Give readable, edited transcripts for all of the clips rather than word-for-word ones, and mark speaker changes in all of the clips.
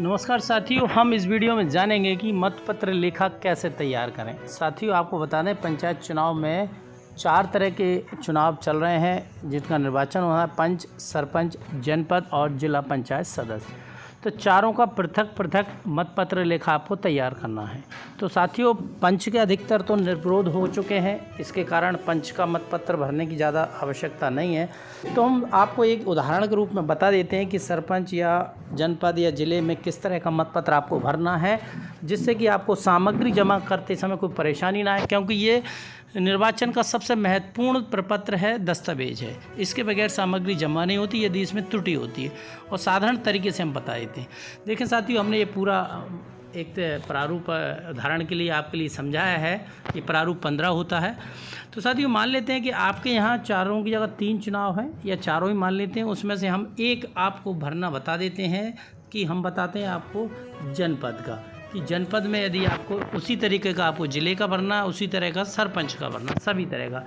Speaker 1: नमस्कार साथियों, हम इस वीडियो में जानेंगे कि मतपत्र लेखा कैसे तैयार करें। साथियों, आपको बता दें पंचायत चुनाव में 4 तरह के चुनाव चल रहे हैं जिनका निर्वाचन होना है। पंच, सरपंच, जनपद और जिला पंचायत सदस्य। तो चारों का पृथक पृथक मतपत्र लेखा आपको तैयार करना है। तो साथियों, पंच के अधिकतर तो निर्विरोध हो चुके हैं, इसके कारण पंच का मतपत्र भरने की ज़्यादा आवश्यकता नहीं है। तो हम आपको एक उदाहरण के रूप में बता देते हैं कि सरपंच या जनपद या ज़िले में किस तरह का मतपत्र आपको भरना है, जिससे कि आपको सामग्री जमा करते समय कोई परेशानी ना आए, क्योंकि ये निर्वाचन का सबसे महत्वपूर्ण प्रपत्र है, दस्तावेज है। इसके बगैर सामग्री जमा नहीं होती यदि इसमें त्रुटि होती है। और साधारण तरीके से हम बता देते हैं। देखें साथियों, हमने ये पूरा एक प्रारूप उदाहरण के लिए आपके लिए समझाया है। ये प्रारूप 15 होता है। तो साथियों, मान लेते हैं कि आपके यहाँ चारों की जगह 3 चुनाव हैं, या चारों ही मान लेते हैं। उसमें से हम एक आपको भरना बता देते हैं कि हम बताते हैं आपको जनपद का, कि जनपद में यदि आपको उसी तरीके का आपको ज़िले का भरना, उसी तरह का सरपंच का भरना, सभी तरह का।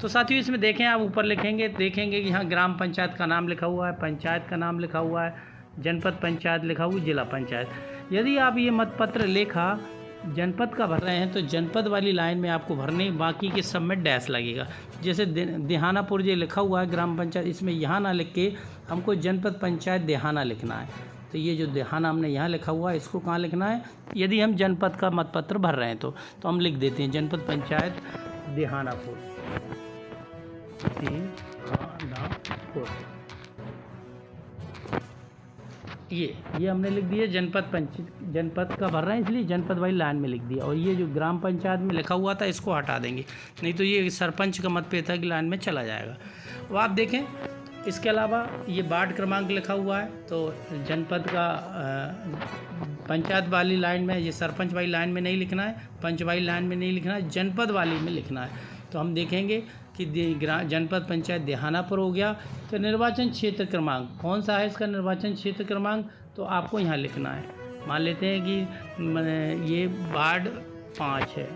Speaker 1: तो साथियों, इसमें देखें, आप ऊपर लिखेंगे, देखेंगे कि यहाँ ग्राम पंचायत का नाम लिखा हुआ है, पंचायत का नाम लिखा हुआ है, जनपद पंचायत लिखा हुआ है, जिला पंचायत। यदि आप ये मतपत्र लेखा जनपद का भर रहे हैं तो जनपद वाली लाइन में आपको भरने, बाकी के सब में डैश लगेगा। जैसे देहानापुर जो लिखा हुआ है ग्राम पंचायत, इसमें यहाँ ना लिख के हमको जनपद पंचायत देहाना लिखना है। तो ये जो देहाना हमने यहाँ लिखा हुआ है, इसको कहाँ लिखना है? यदि हम जनपद का मतपत्र भर रहे हैं तो हम लिख देते हैं जनपद पंचायत देहानापुर। ये हमने लिख दिया। जनपद का भर रहे हैं इसलिए जनपद वाली लाइन में लिख दिया। और ये जो ग्राम पंचायत में लिखा हुआ था इसको हटा देंगे, नहीं तो ये सरपंच का मतपेता की लाइन में चला जाएगा। अब आप देखें, इसके अलावा ये वार्ड क्रमांक लिखा हुआ है, तो जनपद का पंचायत वाली लाइन में, ये सरपंच वाली लाइन में नहीं लिखना है, पंच वाली लाइन में नहीं लिखना है, जनपद वाली में लिखना है। तो हम देखेंगे कि जनपद पंचायत देहानापुर हो गया। तो निर्वाचन क्षेत्र क्रमांक कौन सा है इसका निर्वाचन क्षेत्र क्रमांक? तो आपको यहाँ लिखना है। मान लेते हैं कि ये वार्ड 5 है,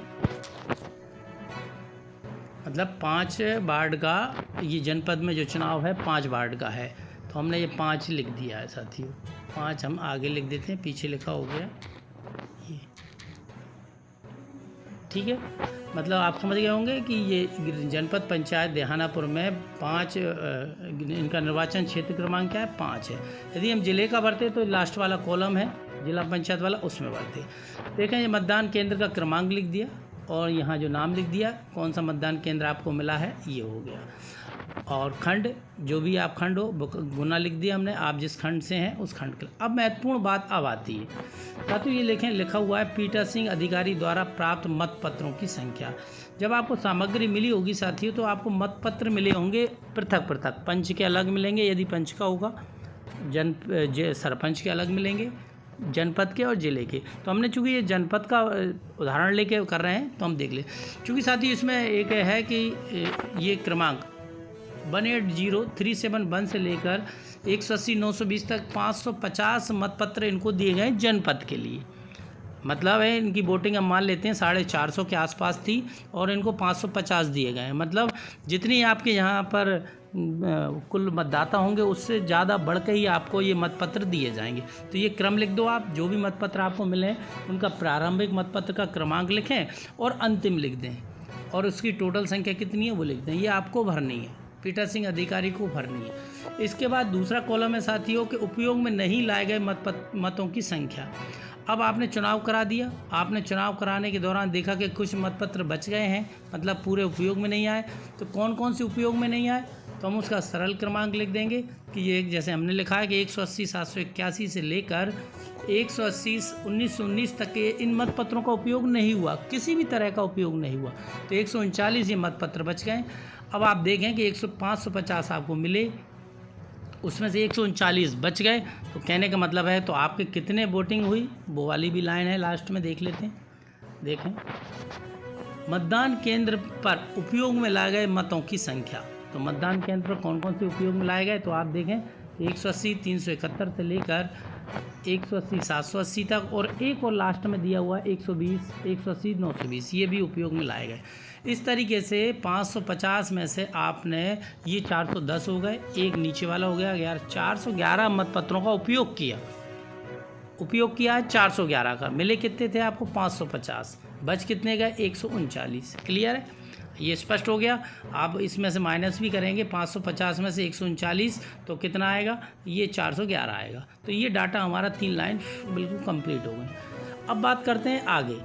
Speaker 1: मतलब 5 वार्ड का, ये जनपद में जो चुनाव है 5 वार्ड का है। तो हमने ये 5 लिख दिया है साथियों। 5 हम आगे लिख देते हैं, पीछे लिखा हो गया ये, ठीक है। मतलब आप समझ गए होंगे कि ये जनपद पंचायत देहानापुर में 5, इनका निर्वाचन क्षेत्र क्रमांक क्या है? 5 है। यदि हम जिले का भरते तो लास्ट वाला कॉलम है जिला पंचायत वाला, उसमें भरते। देखें, ये मतदान केंद्र का क्रमांक लिख दिया और यहाँ जो नाम लिख दिया, कौन सा मतदान केंद्र आपको मिला है, ये हो गया। और खंड, जो भी आप खंड हो, गुना लिख दिया हमने, आप जिस खंड से हैं उस खंड के। अब महत्वपूर्ण बात अब आती है साथियों, ये लिखें, लिखा हुआ है पीटर सिंह अधिकारी द्वारा प्राप्त मतपत्रों की संख्या। जब आपको सामग्री मिली होगी साथियों, तो आपको मतपत्र मिले होंगे पृथक पृथक। पंच के अलग मिलेंगे यदि पंच का होगा, सरपंच के अलग मिलेंगे, जनपद के और ज़िले के। तो हमने चूँकि ये जनपद का उदाहरण लेके कर रहे हैं तो हम देख लें। चूँकि साथियों इसमें एक है कि ये क्रमांक 180-371 से लेकर 180-920 तक 550 मतपत्र इनको दिए गए जनपद के लिए। मतलब है, इनकी वोटिंग हम मान लेते हैं 450 के आसपास थी और इनको 550 दिए गए हैं। मतलब जितनी आपके यहाँ पर कुल मतदाता होंगे उससे ज़्यादा बढ़ के ही आपको ये मतपत्र दिए जाएंगे। तो ये क्रम लिख दो आप, जो भी मतपत्र आपको मिले उनका प्रारंभिक मतपत्र का क्रमांक लिखें और अंतिम लिख दें, और उसकी टोटल संख्या कितनी है वो लिख दें। ये आपको भरनी है, पीटर सिंह अधिकारी को भरनी है। इसके बाद दूसरा कॉलम है साथियों के उपयोग में नहीं लाए गए मतों की संख्या। अब आपने चुनाव करा दिया, आपने चुनाव कराने के दौरान देखा कि कुछ मतपत्र बच गए हैं, मतलब पूरे उपयोग में नहीं आए। तो कौन कौन से उपयोग में नहीं आए? तो हम उसका सरल क्रमांक लिख देंगे कि ये, जैसे हमने लिखा है कि 180-781 से लेकर 180-1919 तक के इन मतपत्रों का उपयोग नहीं हुआ, किसी भी तरह का उपयोग नहीं हुआ। तो 139 ये मतपत्र बच गए। अब आप देखें कि 550 आपको मिले, उसमें से 139 बच गए। तो कहने का मतलब है, तो आपके कितने वोटिंग हुई, वो वाली भी लाइन है लास्ट में, देख लेते हैं। देखें, मतदान केंद्र पर उपयोग में लाए गए मतों की संख्या। तो मतदान केंद्र पर कौन कौन से उपयोग में लाए गए? तो आप देखें 180-371 से लेकर 180-780 तक, और एक और लास्ट में दिया हुआ 120, 180-920, ये भी उपयोग में लाए गए। इस तरीके से 550 में से आपने ये 410 हो गए, एक नीचे वाला हो गया 411 मतपत्रों का उपयोग किया। उपयोग किया है 411 का, मिले कितने थे आपको 550, बच कितने गए 139। क्लियर है, ये स्पष्ट हो गया। आप इसमें से माइनस भी करेंगे 550 में से 139 तो कितना आएगा, ये 411 आएगा। तो ये डाटा हमारा 3 लाइन बिल्कुल कंप्लीट हो गई। अब बात करते हैं आगे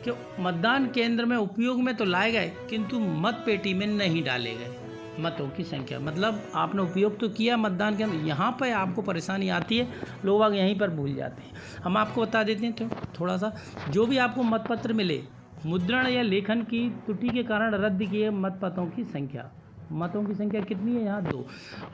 Speaker 1: कि मतदान केंद्र में उपयोग में तो लाए गए किंतु मत पेटी में नहीं डाले गए मतों की संख्या। मतलब आपने उपयोग तो किया मतदान केंद्र, यहाँ पर आपको परेशानी आती है, लोग यहीं पर भूल जाते हैं। हम आपको बता देते हैं तो थोड़ा सा, जो भी आपको मतपत्र मिले मुद्रण या लेखन की त्रुटि के कारण रद्द किए मतपत्रों की संख्या, मतों की संख्या कितनी है यहाँ 2।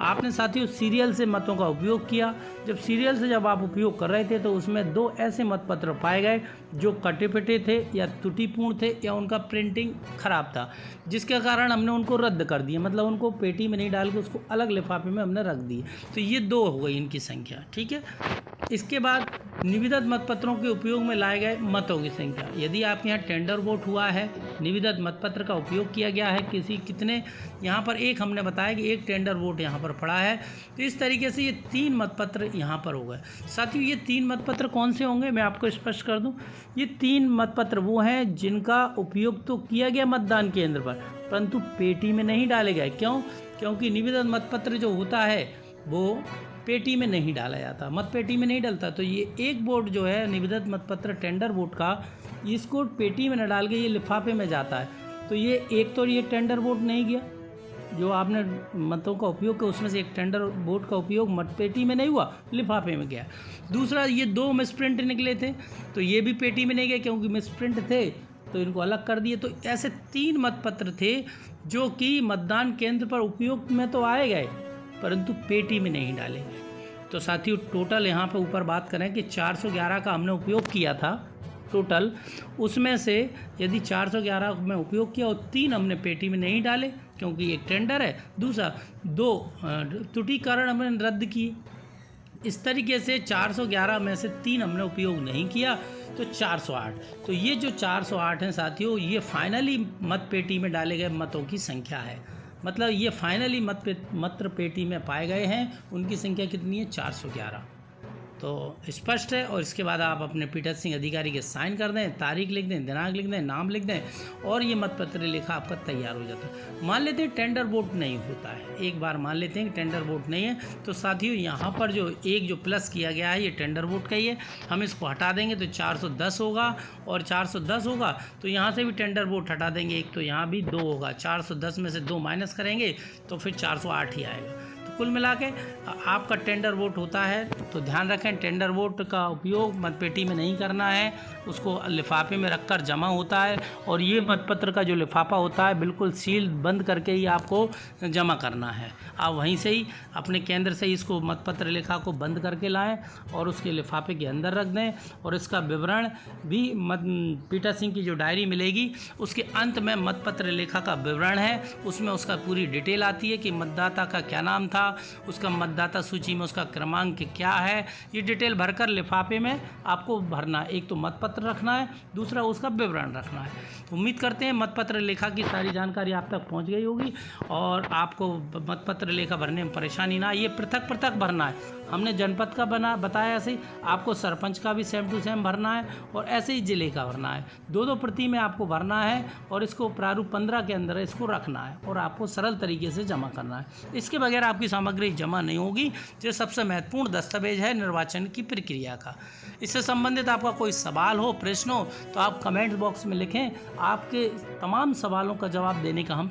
Speaker 1: आपने साथियों सीरियल से मतों का उपयोग किया, जब सीरियल से जब आप उपयोग कर रहे थे तो उसमें 2 ऐसे मतपत्र पाए गए जो कटे पिटे थे या त्रुटिपूर्ण थे या उनका प्रिंटिंग खराब था, जिसके कारण हमने उनको रद्द कर दिया, मतलब उनको पेटी में नहीं डाल के उसको अलग लिफाफे में हमने रख दिए। तो ये 2 हो गई इनकी संख्या, ठीक है। इसके बाद निविदा मतपत्रों के उपयोग में लाए गए मतों की संख्या। यदि आपके यहाँ टेंडर वोट हुआ है, निविदा मतपत्र का उपयोग किया गया है कितने, यहाँ पर एक हमने बताया कि एक टेंडर वोट यहाँ पर पड़ा है, तो इस तरीके से ये 3 मतपत्र यहाँ पर हो गए। साथियों ये 3 मतपत्र कौन से होंगे मैं आपको स्पष्ट कर दूँ। ये 3 मतपत्र वो हैं जिनका उपयोग तो किया गया मतदान केंद्र पर परंतु पेटी में नहीं डाले गए। क्यों? क्योंकि निविदा मतपत्र जो होता है वो पेटी में नहीं डाला जाता, मत पेटी में नहीं डलता। तो ये एक वोट जो है निविदा मतपत्र टेंडर वोट का, इसको पेटी में न डाल के ये लिफाफे में जाता है। तो ये एक तो ये टेंडर वोट नहीं गया, जो आपने मतों का उपयोग किया उसमें से एक टेंडर वोट का उपयोग मत पेटी में नहीं हुआ, लिफाफे में गया। दूसरा ये 2 मिसप्रिंट निकले थे तो ये भी पेटी में नहीं गए क्योंकि मिसप्रिंट थे तो इनको अलग कर दिए। तो ऐसे 3 मतपत्र थे जो कि मतदान केंद्र पर उपयोग में तो आए गए परंतु पेटी में नहीं डाले गए। तो साथियों टोटल यहाँ पर ऊपर बात करें कि 411 का हमने उपयोग किया था टोटल, उसमें से यदि 411 में उपयोग किया और 3 हमने पेटी में नहीं डाले क्योंकि एक टेंडर है, दूसरा 2 त्रुटिकरण हमने रद्द किए। इस तरीके से 411 में से 3 हमने उपयोग नहीं किया तो 408। तो ये जो 408 हैं साथियों, ये फाइनली मत पेटी में डाले गए मतों की संख्या है। मतलब ये फाइनली मत पेटी में पाए गए हैं, उनकी संख्या कितनी है 411। तो स्पष्ट है। और इसके बाद आप अपने पीटर सिंह अधिकारी के साइन कर दें, तारीख लिख दें, दिनांक लिख दें, नाम लिख दें और ये मतपत्र लेखा आपका तैयार हो जाता है। मान लेते हैं टेंडर वोट नहीं होता है, एक बार मान लेते हैं कि टेंडर वोट नहीं है, तो साथियों यहाँ पर जो प्लस किया गया है ये टेंडर वोट का ही है, हम इसको हटा देंगे तो 410 होगा और 410 होगा तो यहाँ से भी टेंडर वोट हटा देंगे एक, तो यहाँ भी 2 होगा, 410 में से 2 माइनस करेंगे तो फिर 408 ही आएगा। कुल मिला के आपका टेंडर वोट होता है तो ध्यान रखें टेंडर वोट का उपयोग मतपेटी में नहीं करना है, उसको लिफाफे में रखकर जमा होता है और ये मतपत्र का जो लिफाफा होता है बिल्कुल सील बंद करके ही आपको जमा करना है। आप वहीं से ही अपने केंद्र से इसको मतपत्र लेखा को बंद करके लाएं और उसके लिफाफे के अंदर रख दें और इसका विवरण भी पीटर सिंह की जो डायरी मिलेगी उसके अंत में मतपत्र लेखा का विवरण है, उसमें उसका पूरी डिटेल आती है कि मतदाता का क्या नाम था, उसका मतदाता सूची में उसका क्रमांक क्या है, ये डिटेल भरकर लिफाफे में आपको भरना है। एक तो मतपत्र रखना है, दूसरा उसका विवरण रखना है। उम्मीद करते हैं मतपत्र लेखा की सारी जानकारी आप तक पहुंच गई होगी और आपको मतपत्र लेखा भरने में परेशानी ना, ये पृथक पृथक भरना है। हमने जनपद का बताया, ऐसे ही आपको सरपंच का भी सेम टू सेम भरना है और ऐसे ही जिले का भरना है। 2-2 प्रति में आपको भरना है और इसको प्रारूप 15 के अंदर इसको रखना है और आपको सरल तरीके से जमा करना है। इसके बगैर आपकी सामग्री जमा नहीं होगी, जो सबसे महत्वपूर्ण दस्तावेज है निर्वाचन की प्रक्रिया का। इससे संबंधित आपका कोई सवाल हो, प्रश्न हो तो आप कमेंट बॉक्स में लिखें, आपके तमाम सवालों का जवाब देने का हम